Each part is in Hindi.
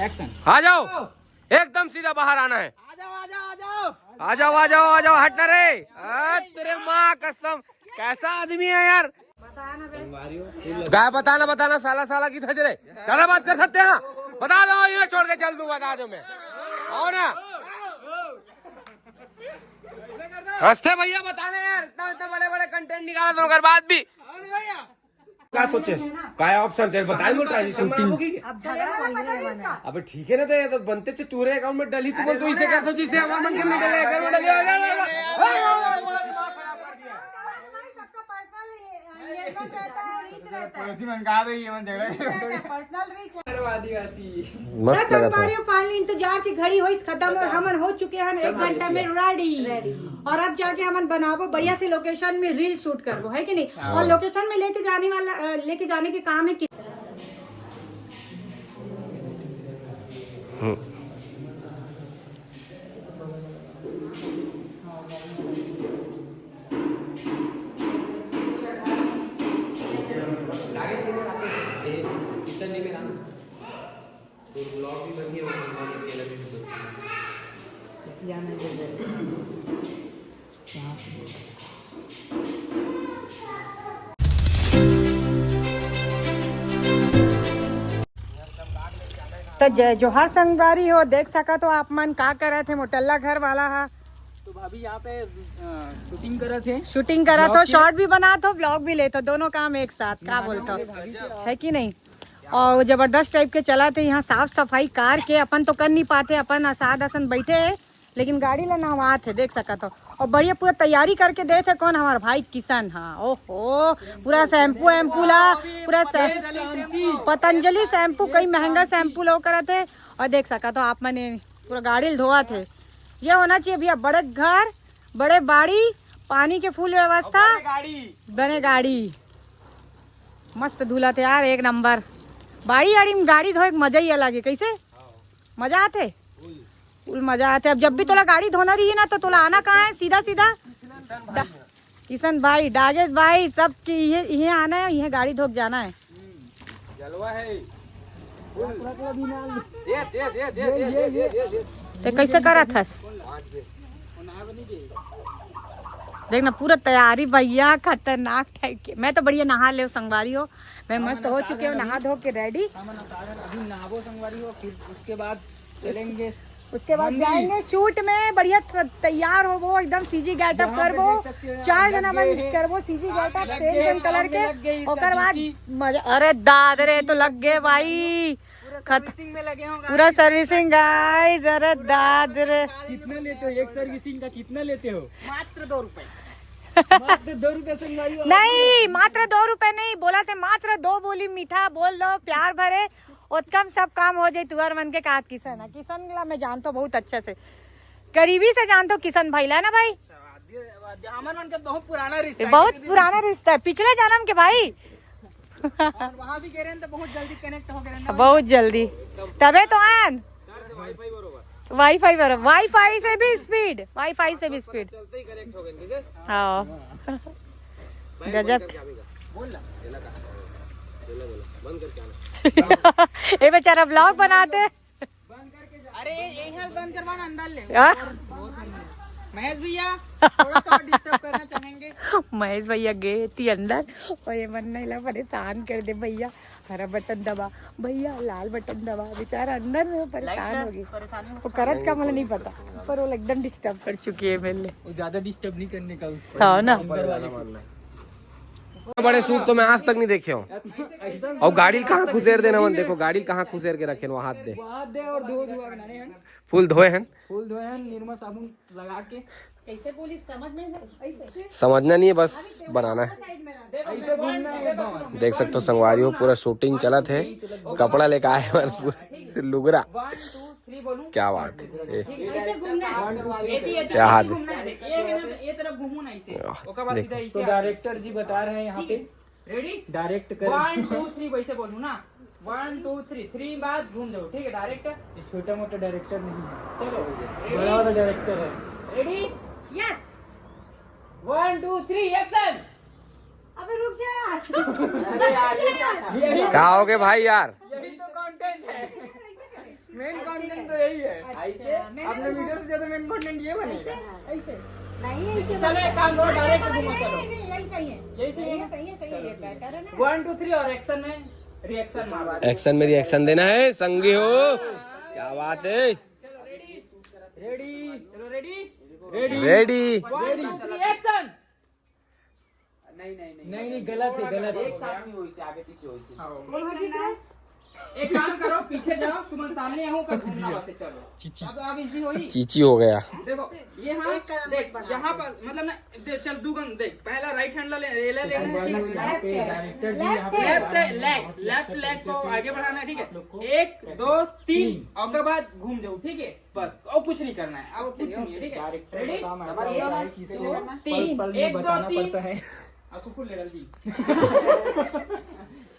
एक्शन। आ जाओ, एकदम सीधा बाहर आना है। आ जाओ आ जाओ आ जाओ आ जाओ आ जाओ आ जाओ, हट ना रे। तेरे माँ कसम, कैसा आदमी है यार। क्या बताना बताना, साला साला की थजरे क्या बात कर सकते हैं। बता दो, ये छोड़ के चल दूं, बता दो मैं। आओ ना, हंसते भैया बताने यार, इतना इतना बड़े बड़े कंटेंट निकाला तो कर बाद भी क्या सोचे, क्या ऑप्शन तेरे बताए बोल ट्रांजिशन बनाबो की। अबे ठीक है ना, तो ये तो बनते से तूरे अकाउंट में डली, तू बोल तो इसे कर दो जिसे हमारे मन के निकले कर में डली। मस्त लगा था। फाइनली इंतजार की घड़ी हुई खत्म और हमन हो चुके हैं 1 घंटा में रेडी। और अब जाके हमन बनाबो बढ़िया सी लोकेशन में रील शूट करबो, है कि नहीं। और लोकेशन में लेके जाने के काम है कि तो जय जोहार संगवारी हो। देख सका तो आप मन का करे थे, मोटल्ला घर वाला है तो भाभी यहाँ पे शूटिंग करा तो, शॉर्ट भी बना तो, ब्लॉग भी ले तो, दोनों काम एक साथ। क्या बोलता है कि नहीं। और जबरदस्त टाइप के चला थे यहाँ, साफ सफाई कार के अपन तो कर नहीं पाते, अपन आसाद आसन बैठे है, लेकिन गाड़ी ला नहवा थे देख सका तो। और बढ़िया पूरा तैयारी करके दे थे कौन, हमारा भाई किशन। हाँ ओहो, पूरा शैम्पू वैम्पू ला, पूरा पतंजलि शैम्पू, कई महंगा शैम्पू लो करा थे। और देख सका तो आप मैंने पूरा गाड़ी धोआ थे। ये होना चाहिए भैया, बड़े घर बड़े बाड़ी, पानी के फुल व्यवस्था, बने गाड़ी मस्त धुला थे यार, एक नंबर। बाड़ी में गाड़ी धोए मजा ही अलग है। कैसे मजा आते, फुल मजा आते। अब जब भी तोला गाड़ी धोना रही है ना, तो तोला आना कहाँ है, सीधा सीधा किशन भाई, डागेश भाई, सब ये आना है, यह गाड़ी धो जाना है। जलवा है। तो कैसे करा था देखना, पूरा तैयारी भैया खतरनाक टाइप के। मैं तो बढ़िया नहा ले संगवारी हो, मैं मस्त हो चुके हो, नहा धो के रेडी। अभी नहाबो संगवारी हो, फिर उसके बाद चलेंगे, उसके बाद जाएंगे शूट में, बढ़िया तैयार हो वो एकदम सीजी गेटअप करबो, 4 जना बन करबो सीजी गेटअप सेम कलर के। ओकर बाद मजा, अरे दाद रे तो लग गए भाई, सर्विसिंग में लगे होंगे। पूरा सर्विसिंग गाइस। अरे दाद रे, कितना लेते हो एक सर्विसिंग का, कितना लेते हो? मात्र 2 रुपए। मात्र 2 रुपए संगवारी हो। नहीं मात्र 2 रुपए नहीं बोला थे, मात्र 2 बोली मीठा बोल लो, प्यार भरे उत्तम सब काम हो जाए। तुअर मन के काट किशन है, किशन ला मैं जानता हूँ बहुत अच्छे से, करीबी से जानता हूँ किशन भाई ला ना भाई। हमन मन के बहुत पुराना रिश्ता है, बहुत पुराना रिश्ता है, पिछले जन्म के भाई। और वहाँ भी कह रहे हैं तो बहुत जल्दी कनेक्ट हो गए, बहुत जल्दी, तबे तो आयन वाईफाई बरो, वाईफाई से भी स्पीड, वाईफाई से भी स्पीड। हाँ गजब। ये बेचारा ब्लॉग बनाते। अरे यही बंद करवाना, अंदर ले। महेश भैया थोड़ा सा डिस्टर्ब करना चाहेंगे। महेश भैया गए थी अंदर और ये मन नहीं ला परेशान कर दे भैया, हरा बटन दबा भैया, लाल बटन दबा, बेचारा अंदर में परेशान हो गई। वो करत का मुझे नहीं पता, पर वो एकदम डिस्टर्ब कर चुकी है मेरे। वो ज्यादा डिस्टर्ब नहीं करने का, हाँ ना। बड़े सूट तो मैं आज तक नहीं देखे हूँ। और गाड़ी कहाँ खुसेर देना मन, देखो गाड़ी कहाँ खुसेर के रखे, वहाँ हाथ दे और धुआ बनाने हैं, फुल धोए हैं, फूल धोए हैं, निरमा साबुन लगा के। कैसे पुलिस समझ में ऐसे समझना नहीं है, बस बनाना है। ऐसे घूमना है। देख सकते हो संगवारी हो, पूरा शूटिंग चला थे, कपड़ा लेके आए पूरा लुगरा। 1 2 3 बोलूं, क्या बात है, ऐसे घूमना है। क्या हाथ है। ये तरफ घूमू ना ऐसे, ओकर बाद सीधा देखो। ऐसे। तो डायरेक्टर जी बता रहे हैं यहाँ पे, रेडी डायरेक्ट कर 1 2 3 वैसे बोलूं ना, 1 2 3 3 बाद घूम जाओ, ठीक है। डायरेक्टर छोटा मोटा डायरेक्टर नहीं है, चलो बड़ा वाला डायरेक्टर है। Ready yes 1 2 3 action. अबे रुक जा। क्या हो गए भाई यार, यही तो कंटेंट है। कंटेंट तो यही है। ऐसे अपने वीडियो से ज्यादा मेन कंटेंट ये बनेगा। ऐसे नहीं ऐसे चलो एक काम करो, डायरेक्ट घूमो, चलो यही सही है, यही सही है। सही है, सही है, ये बेटर है ना। 1 2 3 और एक्शन में रिएक्शन मारो। एक्शन में रिएक्शन देना है, संगी हो। क्या बात है। चलो रेडी, चलो रेडी, रेडी। 1 2 3 एक्शन। नहीं गलत है, गलत है। एक साथ नहीं हो, इससे आगे पीछे हो इससे। एक काम करो, पीछे जाओ, तुम सामने आओ, कर घूमना बस। चलो अब इजी होई। चीची हो गया। देखो ये हाँ देख यहाँ पर मतलब ना चल दुगन देख, पहला राइट हैंड लेना है, लेफ्ट लेग को आगे बढ़ाना है, ठीक है। 1 2 3 और के बाद घूम जाओ, ठीक है। बस और कुछ नहीं करना है, अब कुछ नहीं है, ठीक है। रेडी, 3 1 2 3 आपको खुद ले जल्दी।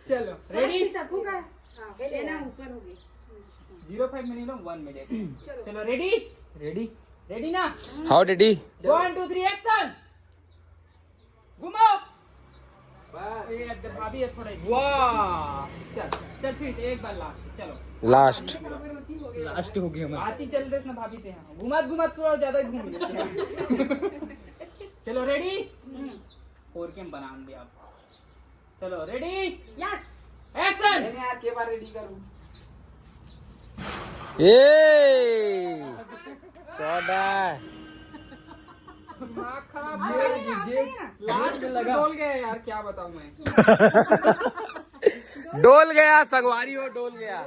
चलो रेडी, 05 में नहीं लो, 1 में ले। चलो रेडी ना। How ready. 1 2 3 एक्शन। घुमाओ बस, ये भाभी है थोड़ा। वाह, चल फिर से एक बार लास्ट। चलो लास्ट हो गया। आती चल देस ना भाभी थे, घुमा थोड़ा ज्यादा ही घूम लेते हैं। चलो रेडी, 4 कैम बना दे आप। चलो रेडी, यस एक्शन। मैंने यार के बार रेडी करूं। ये सोडा। दिमाग खराब लास्ट में लगा, डोल गया यार, क्या बताऊं मैं। डोल गया संगवारी हो, डोल गया।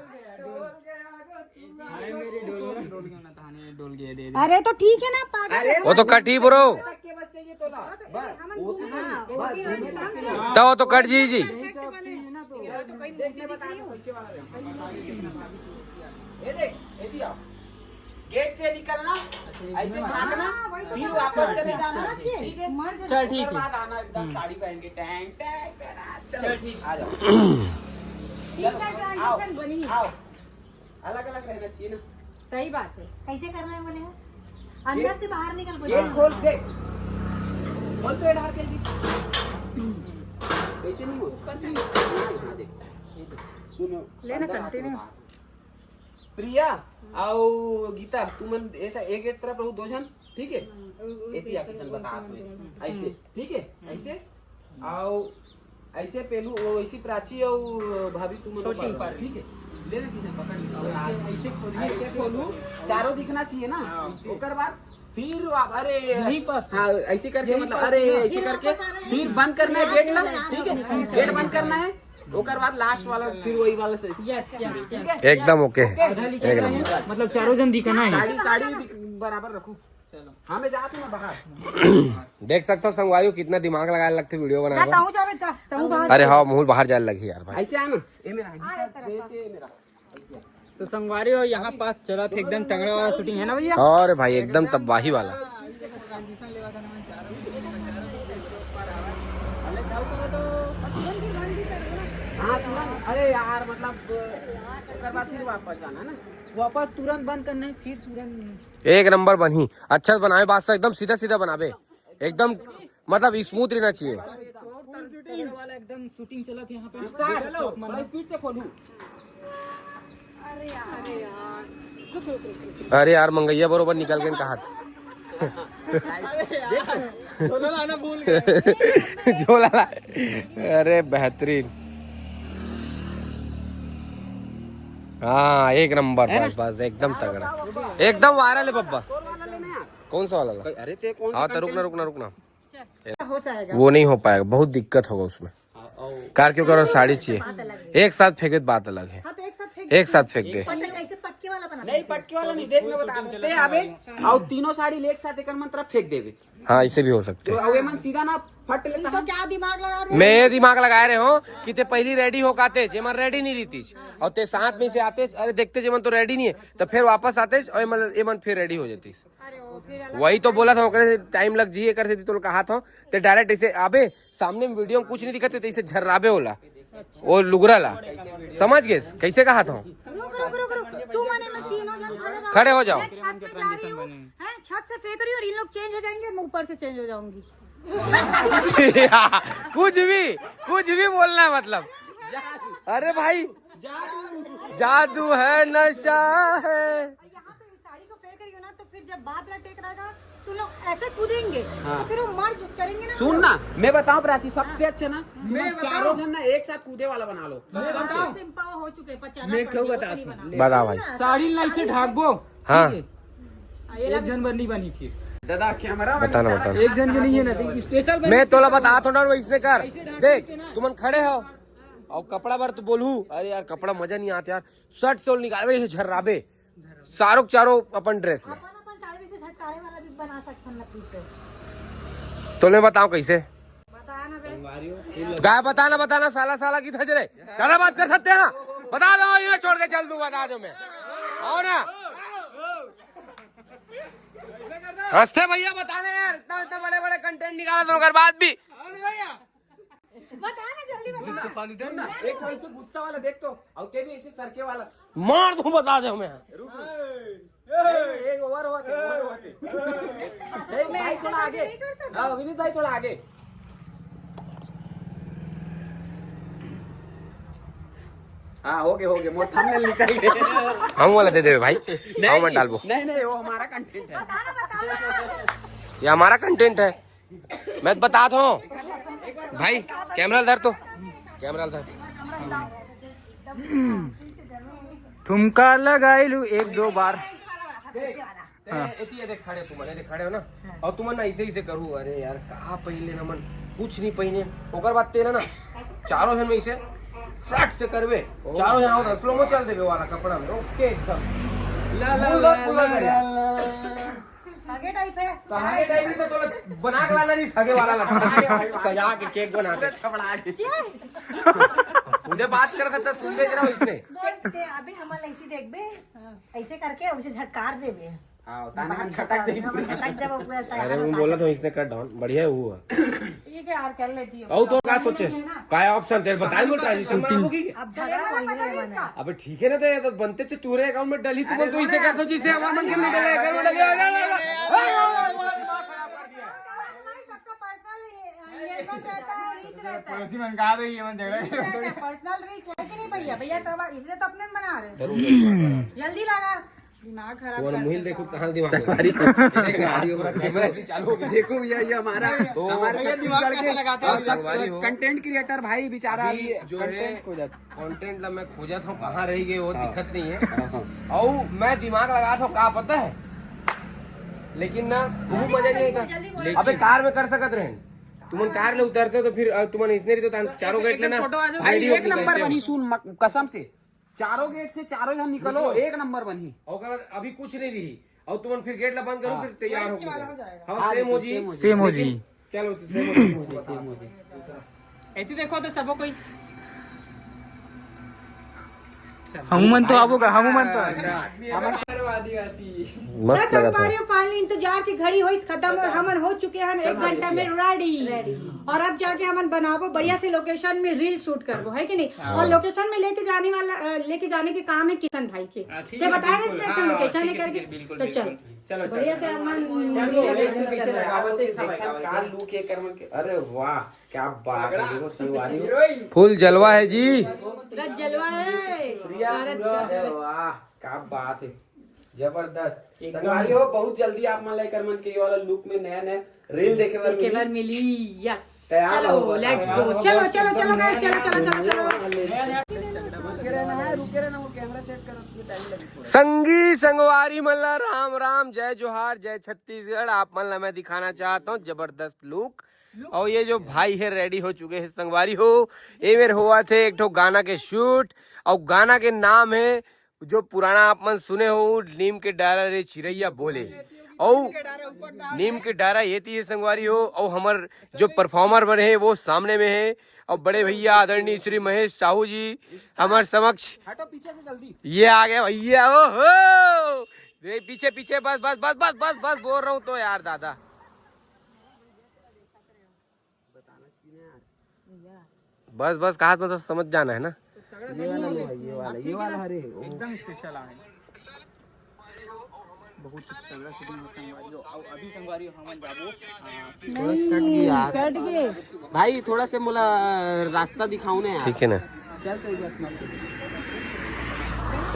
मेरी डोल गया ना, थाने डोल गया। दे अरे तो ठीक है ना पागल। वो तो कट ही ब्रो, के बस चाहिए तो ला। तो वो तो कट जी। देखने बता दो कैसे वाला है। ये देख, ये दिया। गेट से निकलना, ऐसे झांकना, फिर वापस चले जाना, ठीक है। चल ठीक है। बाद आना एकदम साड़ी पहन के टैंग टैंग। चल ठीक, आ जाओ। ट्रांजिशन बनी है। आओ, अलग अलग रहना चाहिए ना। सही बात है। कैसे करना है बोलेगा, अंदर से बाहर निकल गेट खोल, देख खोल तो इधर के जी। कैसे नहीं होता। हाँ, देख सुनो, लेना अंदर हाथ कंटिन्यू। लगा। प्रिया आओ गीता, तुम ऐसा एक एक तरफ रहो, 2 जन, ठीक है। एतिया किशन बता हाथ में ऐसे, ठीक है। ऐसे आओ, ऐसे पेलू वो ऐसी प्राची और भाभी तुम छोटी पर, ठीक है। ले ना किशन पकड़ लो, ऐसे खोलू, चारों दिखना चाहिए ना। ओकर बाद फिर अरे यहीं पास। हाँ ऐसे करके, मतलब अरे ऐसे करके फिर बंद करना है गेट ला, ठीक है। गेट बंद करना है, ओकर बाद लास्ट वाला फिर वही वाला से, ठीक है। एकदम ओके। एक नंबर, मतलब चारों जन दिखना है। साड़ी बराबर रखो। चलो हाँ, मैं जाती हूँ बाहर। देख सकता संगवारी हो कितना दिमाग लगाने लगते वीडियो बनाने जाता में। हूँ, जावे जाता हूँ बाहर। अरे हाँ, मुंह बाहर जाने लगी यार भाई। ऐसे आना, ये मेरा ये मेरा। तो संगवारी हो यहाँ पास चला था, एकदम तगड़ा वाला शूटिंग है ना भैया। और भाई एकदम तबाही वाला। हाँ तुरंत, अरे यार मतलब ओकर बाद फिर वापस आना ना। वापस तुरंत बंद करना है, फिर तुरंत। एक नंबर बनी, अच्छा से बनावे, बात से एकदम सीधा सीधा बनावे, एकदम मतलब स्मूथ रहना चाहिए। वाला एकदम शूटिंग चला था यहाँ पे। स्टार्ट, थोड़ा स्पीड से खोलू। अरे यार मंगैया बरोबर निकल गए इनका हाथ। लाना भूल गए। झोला ला। अरे बेहतरीन, हाँ एक नंबर, बस बस एकदम तगड़ा, एकदम वायरल है बब्बा। और वाला लेना यार। कौन सा वाला ला? अरे ते कौन सा हाँ तो रुकना हो जाएगा। वो नहीं हो पाएगा, बहुत दिक्कत होगा उसमें। कार क्यों करो, साड़ी चाहिए एक साथ फेंके, बात अलग है। हाँ तो एक साथ फेंक दे। कैसे पटके वाला बना। नहीं पटके वाला नहीं, देख मैं बता देते आबे और तीनों साड़ी ले एक साथ एक मन तरफ फेंक देवे, हाँ इसे भी हो सकते तो हैं। अवे मन सीधा ना फट लेता। तो क्या दिमाग लगा रहे मैं ये दिमाग लगा रहे हो कि ते पहली रेडी हो काते जेमन रेडी नहीं रहती और ते साथ में से आते, अरे देखते जेमन तो रेडी नहीं है, तो फिर वापस आते और ये मन फिर रेडी हो जाती। अरे वो फिर अलग। वही तो बोला था, ओकरे टाइम लग जी कर देती तो कहा था, ते डायरेक्ट ऐसे आबे सामने में वीडियो में कुछ नहीं दिखते, तो इसे झर्राबे होला वो लुगरा ला, समझ गए कैसे कहा था। रुक तू माने मैं तीनों जन खड़े हो जाओ। मैं छत पे जा रही हूँ, हैं छत से फेंक रही हूँ और इन लोग चेंज हो जाएंगे, मैं ऊपर से चेंज हो जाऊंगी। कुछ भी बोलना है मतलब। अरे भाई जादू है नशा है। यहाँ पे साड़ी को फेंक रही हो ना, तो फिर जब बात टेक रहेगा तो लोग ऐसे कूदेंगे, तो फिर वो मर्ज करेंगे ना। सुन ना, मैं बताऊं प्राची, सबसे अच्छा ना मैं चारों जन ना एक साथ कूदे वाला बना लो। सिंपल हो चुके हैं, 50 मैं क्यों बताती हूँ, बताओ भाई। साड़ी लाई से ढाकबो। हाँ एक जन बनी बनी फिर दादा कैमरा बताना बताना। एक जन के नहीं है ना, तो स्पेशल मैं तोला बता थोड़ा इसने कर देख, तुमन खड़े हो और कपड़ा बार तो बोलू, अरे यार कपड़ा मजा नहीं आता यार, शर्ट सोल निकाल झर्राबे सारों चारों अपन ड्रेस में। अपन साड़ी में से झटकारे वाला भी बना सकते हैं लकड़ी पे। तो मैं बताऊं कैसे, बताया ना बे। तो क्या बताना साला की थजरे क्या बात कर सकते हैं, बता दो, ये छोड़ के चल दूं, बता दो मैं आओ ना। हंसते भैया बताने यार, इतना बड़े बड़े कंटेंट निकाला दोनों कर बाद भी। बताया ना, जल्दी बता। एक वैसे गुस्सा वाला देख तो, और ते भी ऐसे सरके वाला मार दूं, बता दो मैं। एक ओवर होते भाई थोड़ा आगे। हाँ विनीत भाई थोड़ा आगे। हाँ हो गए मोर थंबनेल निकल गए। हम वाला दे दे भाई, हम मत डालबो। नहीं वो हमारा कंटेंट है। ये हमारा कंटेंट है, मैं तो बता दो भाई। कैमरा धर, तो कैमरा धर। ठुमका लगाई लू 1-2 बार। देख खड़े हो ना, और तुम ना ऐसे ही करू। अरे यार कहा पहले ना मन कुछ नहीं पहने, ओकर बाद तेरा ना चारों जन में इसे फ्लैट से करवे, चारों जन होता स्लो में चल देवे वाला कपड़ा में, ओके एकदम ला ला आगे टाइप है। तो आगे टाइम में तो बना के लाना नहीं, सगे वाला लगता सजा के केक बना के उधर बात कर सकता, सुन ले जरा इसने। अभी हमारे ऐसे देख बे, ऐसे करके उसे झटकार दे बे। अरे मैं बोला तो इसने कट डाउन बढ़िया हुआ। ठीक है यार, कर लेती हूँ। औ तो क्या सोचे, क्या ऑप्शन तेरे बताए बोल ट्रांजिशन बनाबोगी। अब झगड़ा अबे ठीक है ना, तो ये तो बनते से तूरे अकाउंट में डली, तुम तो इसे कर दो जिसे हमारे मन के में डले करो डले। सबका पर्सनल रहता है, रीच रहता है। मन कहा तो ये मन झगड़ा पर्सनल रीच है कि नहीं भैया? भैया सब इसलिए तो अपने बना रहे। जल्दी लगा, दिमाग खराब कर मुहिल देखो कहाँ दिमाग चालू देखो भैया, ये हमारा कंटेंट क्रिएटर भाई बेचारा जो है कंटेंट मैं खोजा था, कहाँ रह गए वो दिक्कत नहीं है। और मैं दिमाग लगा था, कहा पता है, लेकिन ना वो मजा नहीं आता। अबे कार में कर सकत रहे, तुम कार ले उतरते तो फिर तुम इसने तो चारों गेट लेना भाई, एक नंबर बनी। सुन कसम से, चारों गेट से चारों जन निकलो, एक नंबर बनी। और अभी कुछ नहीं दी, और तुम फिर गेट बंद करो, फिर तैयार हो जाएगा। हाँ सेम हो जी, सेम हो जी। चलो सेम हो जी। ऐसे देखो तो सबो कोई हनुमान तो आबोगा, हनुमान तो मस्त लगा था। फाइनली इंतजार की घड़ी हो खत्म और हमन हो चुके हैं 1 घंटा में रेडी। और अब जाके हमन बनाबो बढ़िया से लोकेशन में रील शूट करबो, है कि नहीं? और लोकेशन में लेके जाने के काम है किशन भाई के, तो बताया इसने लोकेशन में करके। तो चलो बढ़िया से हमन। अरे वाह क्या बात है, फुल जलवा है जी, जलवा है। वाह क्या बात है, जबरदस्त। संगवारी हो, बहुत जल्दी आप मन लेकर मन के ये वाला लुक में नया नया रील देखे बार मिली। यस तैयार चलो हो, लेट्स गो। चलो गाइस, चलो। रुके रहना, वो कैमरा सेट करो, टाइम लगेगा। संगी संगवारी मल्ला राम राम, जय जोहार, जय छत्तीसगढ़। आप मल्ला मैं दिखाना चाहता हूँ जबरदस्त लुक, और ये जो भाई है रेडी हो चुके हैं संगवारी हो। ये मेरे हुआ थे एक ठो गाना के शूट, और गाना के नाम है जो पुराना आप मन सुने हो, नीम के डारा रे चिरैया बोले। और नीम के डारा ये थी संगवारी हो, और हमार जो परफॉर्मर बने हैं वो सामने में है, और बड़े भैया आदरणीय श्री महेश साहू जी हमारे समक्ष। हटो पीछे से जल्दी, ये आ गया भैया, ओ हो पीछे पीछे, बस बस बस बस बस बस बोल रहा हूँ तो यार दादा, बस बस कहा तो समझ जाना है ना। ये वाला अरे एकदम स्पेशल है, बहुत तगड़ा शूटिंग है संगवारी हो। और अभी संगवारी हो हमन जाबो कट गए भाई, थोड़ा से मोला रास्ता दिखाऊ ना यार। ठीक है ना, चल तो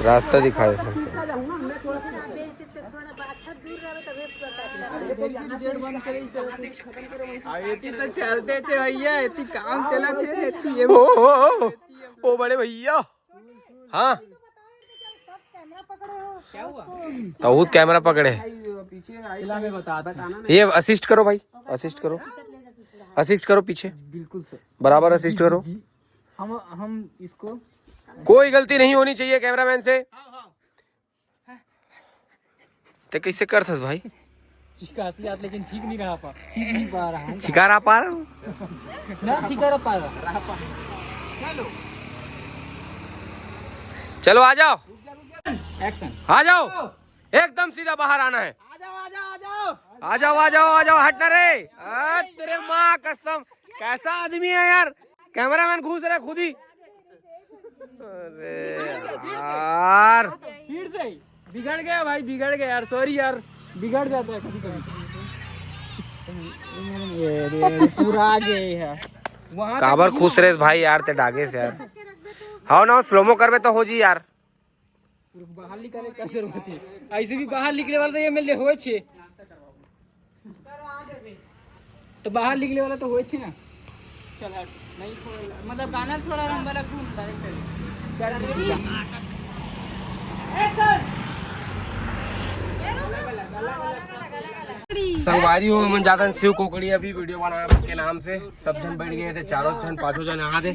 रास्ता दिखाए सकते पीछे जाऊँ ना मैं थोड़ा सा चलते थे भैया इतनी काम चला थे ओ बड़े भैया। हाँ क्या हुआ? तहूत कैमरा पकड़े। पीछे चला मैं बताना ये असिस्ट करो भाई, असिस्ट करो, असिस्ट करो पीछे, बिल्कुल सर। बराबर असिस्ट करो। हम इसको कोई गलती नहीं होनी चाहिए कैमरामैन से। ते कैसे कर थस भाई? छिकाती आत लेकिन ठीक नहीं रहा ठीक नहीं पा रहा छिकारा पार ना छिका पा रहा। चलो आ जाओ, एक्शन। आ जाओ, एकदम सीधा बाहर आना है। आ जाओ आ जाओ आ जाओ आ जाओ आ जाओ आ जाओ, हट ना रे। तेरे माँ कसम, कैसा आदमी है यार, कैमरामैन घुस रहा है खुद ही। अरे यार फिर से बिगड़ गया भाई, बिगड़ गया यार, सॉरी यार, बिगड़ जाता है कभी कभी। पूरा आ गए है वहाँ काबर खुश रहे भाई यार ते डागे से यार। हाँ ना स्लोमो करवे तो हो जी यार। बाहर निकले का जरूरत है, ऐसे भी बाहर निकले वाला तो ये मिल होए छे, तो बाहर निकले वाला तो होए छे ना। चल हट, नहीं मतलब गाना थोड़ा लंबा रखूं डायरेक्ट। चल रेडी संगवारी हो मन जाता शिव कोकड़ी अभी वीडियो बना के नाम से सब जन बैठ गए थे, चारों जन पांचों जन यहाँ थे।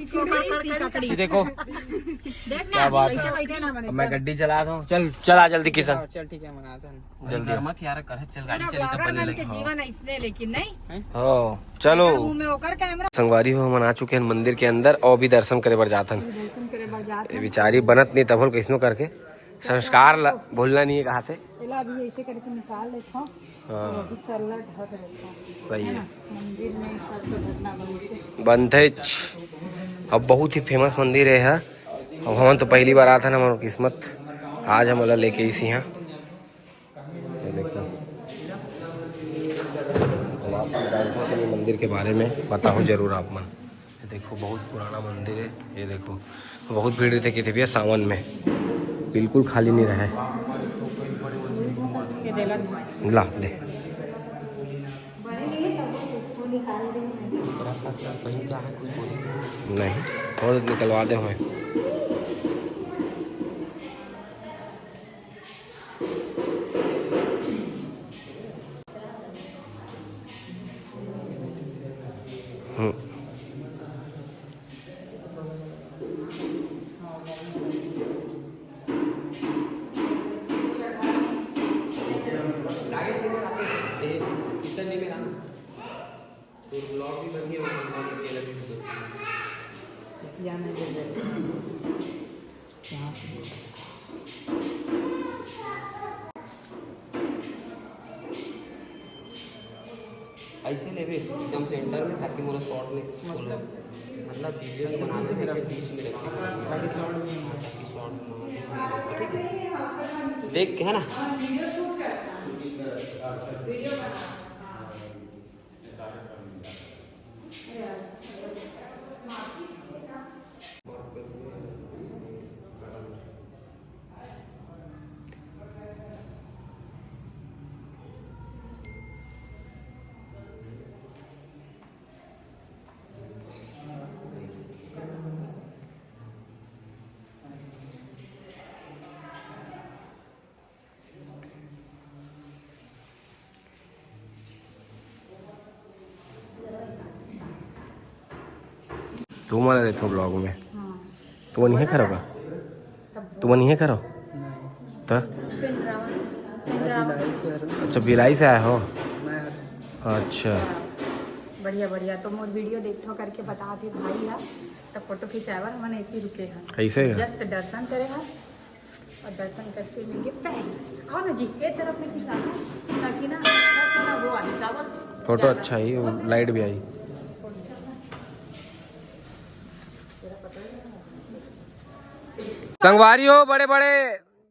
ये देखो क्या बात है, मैं गड्डी चला था। चल चला जल्दी किशन, चल ठीक है मनाता हूं जल्दी मत यार कर, चल गाड़ी चली तो बने लगी। जीवन है इसने, लेकिन नहीं हो चलो। मुंह में होकर कैमरा संगवारी हो हम आ चुके हैं मंदिर के अंदर और भी दर्शन करे बर जाथन। ये बेचारी बनत नहीं तब कैसनो करके संस्कार भूलना नहीं है कहा थे। अभी ऐसे करके निकाल लेता हूँ। हाँ ढक देता हूँ सही है। मंदिर में सब तो ढकना बनते। बंधेज अब बहुत ही फेमस मंदिर है। अब हम तो पहली बार आता ना, हमारी किस्मत आज हम अल्लाह लेके इसी यहाँ। ये देखो हम आपको जानते हैं मंदिर के बारे में बताओ जरूर आप मन। ये देखो बहुत पुराना मंदिर है। ये देखो बहुत भीड़ रहती थी भैया सावन में, बिल्कुल खाली नहीं रहा है। ला दे नहीं और निकलवा दे हमें। ऐसे ले एकदम सेंटर में, ताकि मेरा शॉर्ट में खोल मतलब वीडियो के बनाने में से बीच में रखे ताकि शॉर्ट में। ठीक है देख के है ना। तू मारा देखो ब्लॉग में तू नहीं करो का, तू नहीं करो तो अच्छा बिलाई से आया हो। अच्छा बढ़िया बढ़िया। तो मोर वीडियो देखो करके बता दी भाई है तो फोटो खिंचावा मैंने ऐसे रुके हैं ऐसे जस्ट दर्शन करे हैं और दर्शन करके लेंगे पैर। आओ ना जी एक तरफ में खिंचा ताकि ना वो आ फोटो अच्छा ही लाइट भी आई। संगवारी हो बड़े बड़े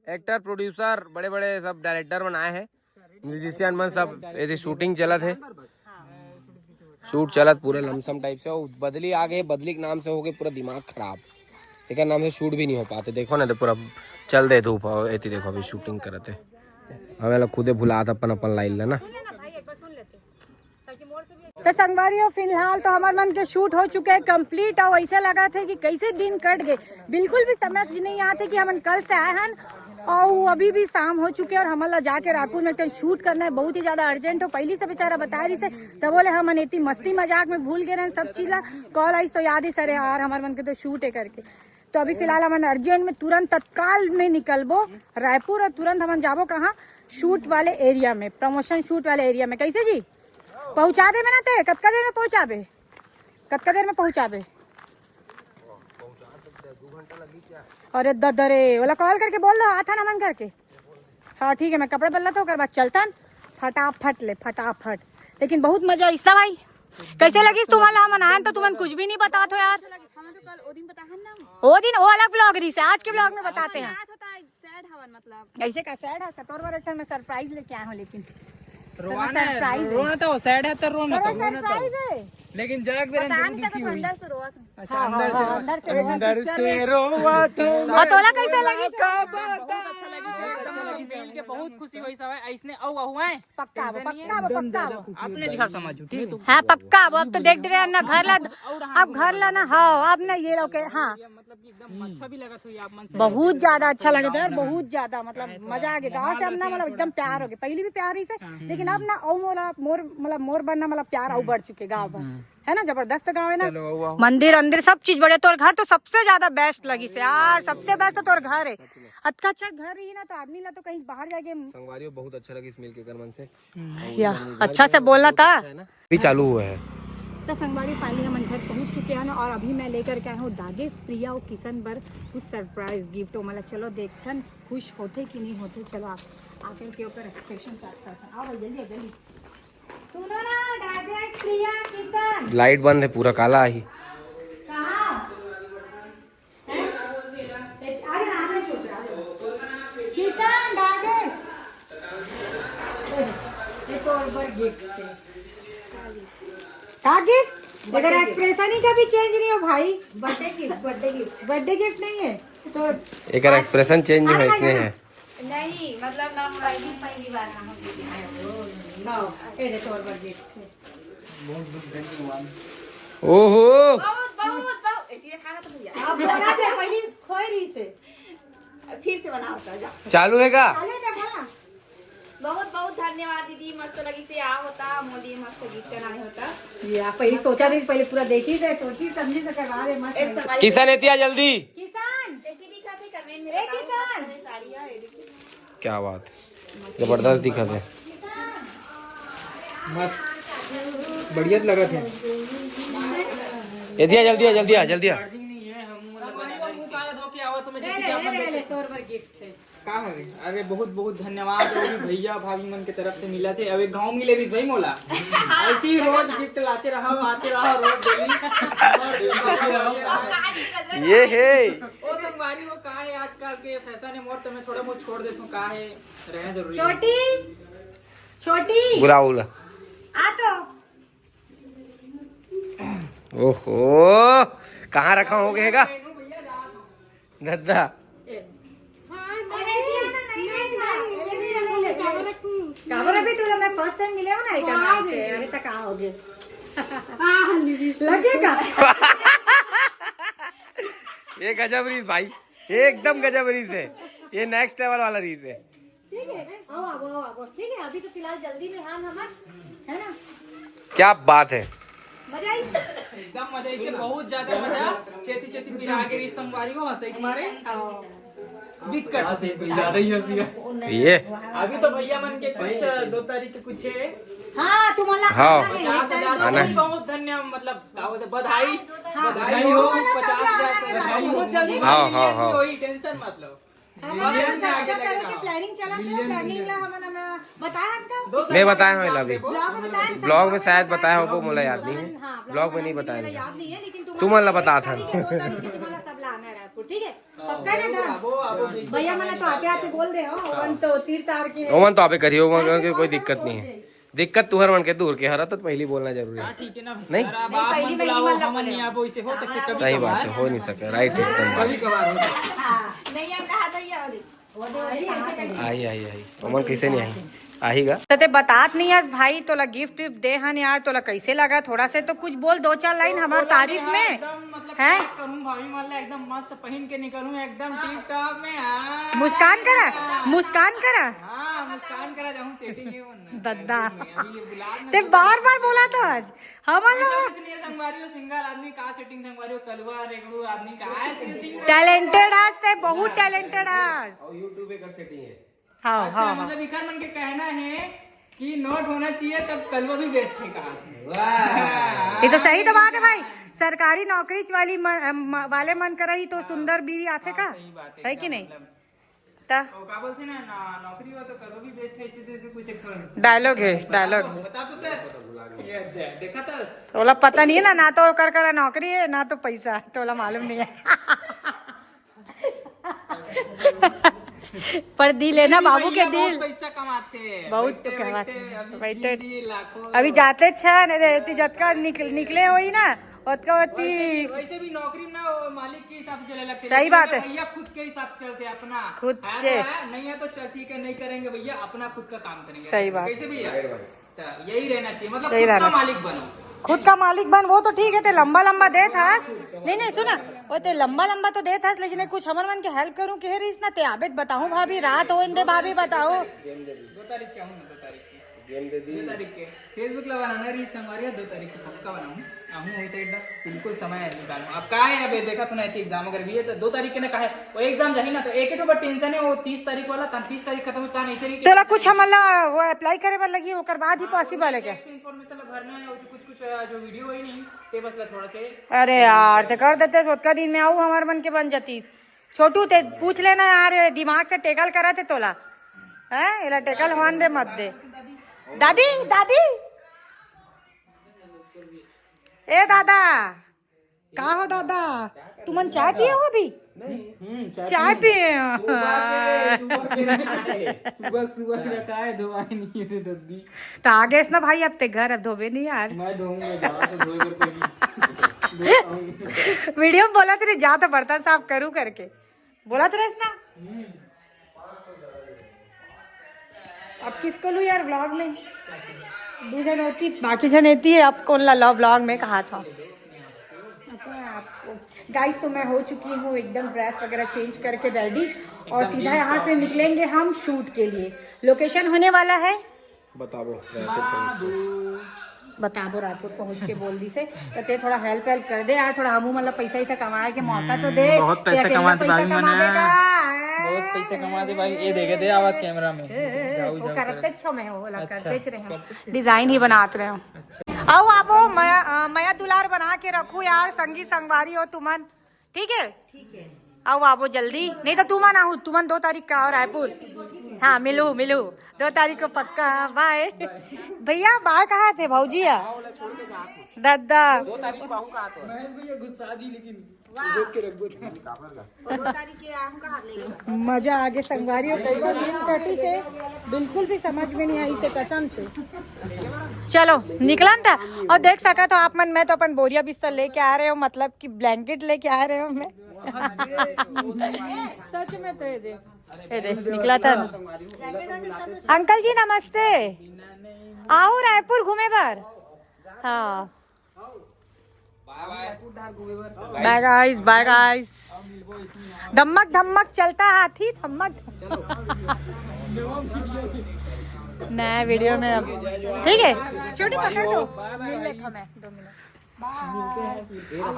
एक्टर प्रोड्यूसर बड़े बड़े सब डायरेक्टर बनाए हैं, म्यूजिशियन मन सब ऐसे शूटिंग चलत है, शूट चलत पूरा लमसम टाइप से। बदली आ गए, बदली के नाम से हो गए पूरा दिमाग खराब। एक नाम से शूट भी नहीं हो पाते। देखो ना तो पूरा चल दे धूप ऐसी। देखो अभी शूटिंग करते हमें लोग खुदे भुला अपन अपन लाइल ना। तो संगवारियों फिलहाल तो हमारे मन के शूट हो चुके हैं कंप्लीट। और ऐसा लगा था कि कैसे दिन कट गए, बिल्कुल भी समझ नहीं आते कि हम कल से आए हैं और अभी भी शाम हो चुके हैं और हमारा जाके रायपुर में तो शूट करना है, बहुत ही ज्यादा अर्जेंट हो। पहली से बेचारा बता रही से तब बोले हम इतनी मस्ती मजाक में भूल गए सब चीज ला कॉल आई तो याद ही सर यार हमारे मन के तो शूट है करके। तो अभी फिलहाल हम अर्जेंट में तुरंत तत्काल में निकलबो रायपुर और तुरंत हम जाबो कहाँ शूट वाले एरिया में, प्रमोशन शूट वाले एरिया में। कैसे जी पहुंचा दे में ना ते कतका देर में पहुंचाबे, कतका देर में पहुंचाबे? अरे ददरे वाला कॉल करके बोल दो आता ना मन करके। हाँ ठीक है मैं कपड़े बदला तो कर बाद चलता फटाफट ले फटाफट। लेकिन बहुत मजा इसला भाई। कैसे लगी तुम्हारा हम आए तो तुमने कुछ भी नहीं बता तो यार। वो दिन वो अलग ब्लॉग रही से आज के ब्लॉग में बताते हैं। ऐसे का सैड है तोर बार मैं सरप्राइज लेके आया हूँ। लेकिन रोना तो सैड है तो रोना तो सरप्राइज है लेकिन जग बेरन दुखी हुई। अच्छा अंदर से रोवा तो और तोला कैसे लगी? बहुत अच्छा लगी मिल के बहुत खुशी हुई सब ऐसने औ हुआ है पक्का पक्का अपने घर समझो ठीक है। हाँ पक्का। अब तो देख रहे हैं ना घर ला अब घर ला ना। हाँ अब ना ये लोग हाँ मतलब कि एकदम अच्छा भी लगा तो आप मन से बहुत ज्यादा अच्छा लगे था यार, बहुत ज्यादा मतलब मजा आ गया। गाँव से अब ना मतलब एकदम प्यार हो गया, पहले भी प्यार ही से लेकिन अब ना और मोर बनना मतलब प्यार और बढ़ चुके गाँव पर है ना। जबरदस्त गाँव है ना, मंदिर अंदिर सब चीज बढ़िया। तोर घर तो सबसे ज्यादा बेस्ट लगी से यार, सबसे बेस्ट तो तोर घर है। अच्छा घर ही ना तो आदमी ला तो कहीं बाहर जाके संगवारियों बहुत अच्छा लगी इस मिल के कर मन से या अच्छा से बोला था। अभी चालू हुआ है तो संगवारी फाइनली हम घर पहुंच चुके हैं ना और अभी मैं लेकर के आया हूँ दागेश प्रिया और किशन बर कुछ सरप्राइज गिफ्ट। मतलब चलो देखते खुश होते कि नहीं होते। चलो आप आकर के ऊपर सेक्शन स्टार्ट करते हैं। आओ भाई जल्दी जल्दी सुनो ना दागेश प्रिया किशन। लाइट बंद है पूरा काला ही। किशन दागेश एक और बार गिफ्ट है। क्या गिफ्ट? अगर एक्सप्रेशन ही कभी चेंज नहीं हो भाई। बर्थडे गिफ्ट नहीं है तो एक एक्सप्रेशन चेंज नहीं है इसने है नहीं मतलब ना पहली बार ना ओहो बहुत ये खाना तो भैया आप बोला थे पहली खोई रही से फिर से बना होता जा। चालू है का? बहुत बहुत धन्यवाद दीदी, मस्त लगी से आ होता मोदी मस्त गिफ्ट कराने होता। या पहले सोचा थी पहले पूरा देखी थे सोची समझी से करवा रहे मस्त। किशन एतिया जल्दी। किसान कैसी दिखा थे कमेंट में ए किसान साड़ियाँ है देखिए क्या बात जबरदस्त दिखा थे। मस्त बढ़िया लगा थे। एतिया जल्दी आ जल्दी आ जल्दी आ। गिफ्ट है का है? अरे बहुत बहुत धन्यवाद भैया भाभी मन के तरफ से मिला थे। अब एक गाँव मिले भी भाई मोला ऐसे ही रोज गिफ्ट लाते रहो आते रहो रोज डेली। ये है ओ संगवारी वो का है आजकल के फैशन है मोर तो मैं थोड़ा बहुत छोड़ देता हूँ का है रहना जरूरी है। छोटी छोटी बुरा उला आ तो ओहो कहाँ रखा हो गएगा दद्दा। काबर अभी तुला मैं फर्स्ट टाइम मिले हो ना एक बार से अरे तक आओगे लगेगा। ये गजब रीस भाई एकदम गजब रीस है। ये नेक्स्ट लेवल वाला रीस है। ठीक है आओ ठीक है अभी तो फिलहाल जल्दी में हम हमार है ना। क्या बात है मजा आई एकदम मजा आई बहुत ज्यादा मजा। चेती चेती फिर आगे री संगवारी को हंसे हमारे दिक्कत से कुछ ज्यादा ही हंसी है। ये अभी तो भैया मन के कुछ 2 तारीख के कुछ है। हाँ तुम्हारा हाँ। 50,000 आना है। बहुत धन्य मतलब क्या बोलते बधाई बधाई हो 50,000 बधाई हो जल्दी हाँ, हाँ, हाँ। कोई टेंशन मत लो। प्लानिंग चला प्लानिंग ला हमने बताया हमको नहीं बताया हूँ अभी ब्लॉग में बताया ब्लॉग में शायद बताया हो मुझे याद नहीं है। ब्लॉग में नहीं बताया याद नहीं है लेकिन तुम अल्लाह बता था। तुम्हारा सब लाना है रायपुर ठीक है पक्का है ना। भैया मैंने तो आते आते बोल रहे हो वन तो तीर तार के ओमन तो आप करिए ओमन की कोई दिक्कत नहीं है दिक्कत तुहर मन के दूर के हरा तो पहली बोलना जरूरी है। ठीक है ना नहीं पहली में नहीं मतलब हम नहीं आप इसे हो सकते कभी सही बात है, हो नहीं सके। राइट एकदम कभी कभार हो सकता नहीं हम कहा था ये आई आई आई अमन कैसे नहीं आई आहीगा तो ते बतात नहीं है भाई तोला गिफ्ट विफ्ट दे हन यार, तोला कैसे लगा? थोड़ा से तो कुछ बोल, 2-4 लाइन हमारे तारीफ में एकदम मतलब हैं? पैक करूं भाभी मान ला एकदम मस्त पहन के निकलूं एकदम टिप टॉप में। हाँ मुस्कान करा, मुस्कान करा हाँ मुस्कान करा जाऊं सेटिंग है वो दद्दा। अभी ये बुला ते बार बार बोला तो आज हम कुछ नहीं संगवारी हो, सिंगल आदमी का सेटिंग संगवारी हो, कलवा रेगड़ू आदमी का है सेटिंग। टैलेंटेड आज ते बहुत टैलेंटेड आज। और यूट्यूब पे कर सेटिंग है। हाँ अच्छा हाँ मतलब इकर मन के कहना है कि नोट होना चाहिए तब कलवा भी बेस्ट है कहा से। ये तो सही तो बात है भाई। सरकारी नौकरी वाली वाले मन करा ही तो सुंदर बीवी आते का सही बात है कि नहीं? मतलब ता वो क्या बोलते हैं ना नौकरी हो तो कलवा भी बेस्ट है, इसी से कुछ एक डायलॉग है, डायलॉग बता तो सर ये देखा था तोला पता नहीं है ना तो कर करा नौकरी है ना तो पैसा, तोला मालूम नहीं है। पर दिल है ना बाबू के दिल, पैसा कमाते हैं बहुत बैठे- कमाते बैठे, हैं, अभी बैठे। दीदी लाखों अभी जाते छह जतका निकले हो ही ना ओतका ओती। वैसे भी नौकरी ना वो मालिक के हिसाब से चले लगते, सही लेकिन बात है। भैया खुद के हिसाब से चलते हैं अपना खुद है के। तो है, नहीं है तो चल ठीक है नहीं करेंगे भैया, अपना खुद का काम करेंगे। सही बात। कैसे भैया तो यही रहना चाहिए, मतलब यही खुद का रहना मालिक बनो। खुद का मालिक बन, वो तो ठीक है। ते लंबा लंबा दे था नहीं नहीं सुना वो ते लंबा लंबा तो दे था, लेकिन ये कुछ हमर मन के हेल्प करूं कह रही ना ते आबेद बताऊं भाभी रात हो इंदे भाभी बताओ 2 तारीख से आऊँ 2 तारीख के 2 तारीख के फेसबुक ला बनाना रही संगवारी 2 तारीख को पक्का बनाऊँ आऊँ वैसे एकदम बिल्कुल समय निकालूँ। अब का है अभी देखा तो नहीं थी एग्जाम अगर भी है तो 2 तारीख के ना कहा वो एग्जाम जाही ना तो एक बट टेंशन है वो 30 तारीख वाला 30 तारीख खत्म होता नहीं सही तोला कुछ हमला वो अप्लाई करे बर लगी ओकर बाद ही पॉसिबल है क्या? इन्फॉर्मेशन भरना है कुछ जो वीडियो ही नहीं ते बस थोड़ा से। अरे यार ते कर देते ओतका दिन में आऊ हमार मन के बन जाती। छोटू ते पूछ लेना यार दिमाग से टेकल करा थे तोला है इला टेकल होन दे मत दे। दादी दादी ए दादा कहाँ हो दादा? तुमन चाय पिए हो अभी? चाय पिए सुबह रखा है धोआई नहीं है दद्दी। तो आगे ना भाई अब ते घर अब धोबे नहीं यार। मैं धोऊंगा जा तो धोए करके वीडियो में बोला तेरे जा तो बर्तन साफ करूँ करके बोला तेरे ना। अब किसको लू यार व्लॉग में? 2 जन होती बाकी जन होती है। अब कौन ला व्लॉग में कहा था आपको गाइस? तो मैं हो चुकी हूँ एकदम ड्रेस वगैरह चेंज करके रेडी और सीधा यहाँ से निकलेंगे हम शूट के लिए। लोकेशन होने वाला है बताबो रायपुर पहुँच के बोल दी से तो ते थोड़ा हेल्प कर दे यार, थोड़ा हमू मतलब पैसा ऐसा कमाए के मौका तो दे। बहुत पैसा कमाते भाई मैंने बहुत पैसा कमा दे भाई। ये देखे दे आवाज कैमरा में वो करते छो मैं हो लग करते रहे डिजाइन ही बनाते रहे हो। आओ आपो मैं दुलार बना के रखू यार संगी संगवारी हो तुमन ठीक है? ठीक है आओ आपो जल्दी, नहीं तो तुमन आहू तुमन 2 तारीख का और रायपुर। हाँ मिलू 2 तारीख को पक्का। बाय भैया बाय कहाँ थे भौजिया दादा? 2 तारीख को आऊँ कहा तो मैं गुस्सा दी लेकिन मजा आगे संगवारी हो कैसे दिन कटी से बिल्कुल भी समझ में नहीं आई से कसम से। चलो निकलन था और देख सका तो आप मन मैं तो अपन बोरिया बिस्तर लेके आ रहे हो मतलब कि ब्लैंकेट लेके आ रहे हो मैं सच में तो ये देख निकला था। अंकल जी नमस्ते, आओ रायपुर घूमे बार। हाँ बाय गाइस धमक धमक चलता हाथी धमक नया वीडियो में अब ठीक है छोटी पकड़ लो मिल लेखा मैं 2 मिनट।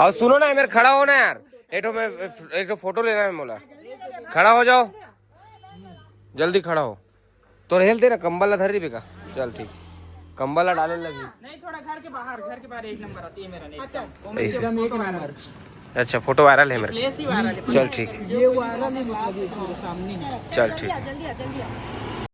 और सुनो ना मेरे खड़ा हो ना यार एक फोटो लेना है मोला। खड़ा हो जाओ जल्दी खड़ा हो तो रेल दे ना कंबल धर रही बेका चल ठीक कंबल डालने लगी नहीं थोड़ा घर के बाहर 1 नंबर आती है मेरा नहीं। अच्छा एकदम 1 नंबर अच्छा फोटो वायरल है मेरे प्लेस ही वायरल है। चल ठीक ये वायरल है सामने चल ठीक जल्दी आ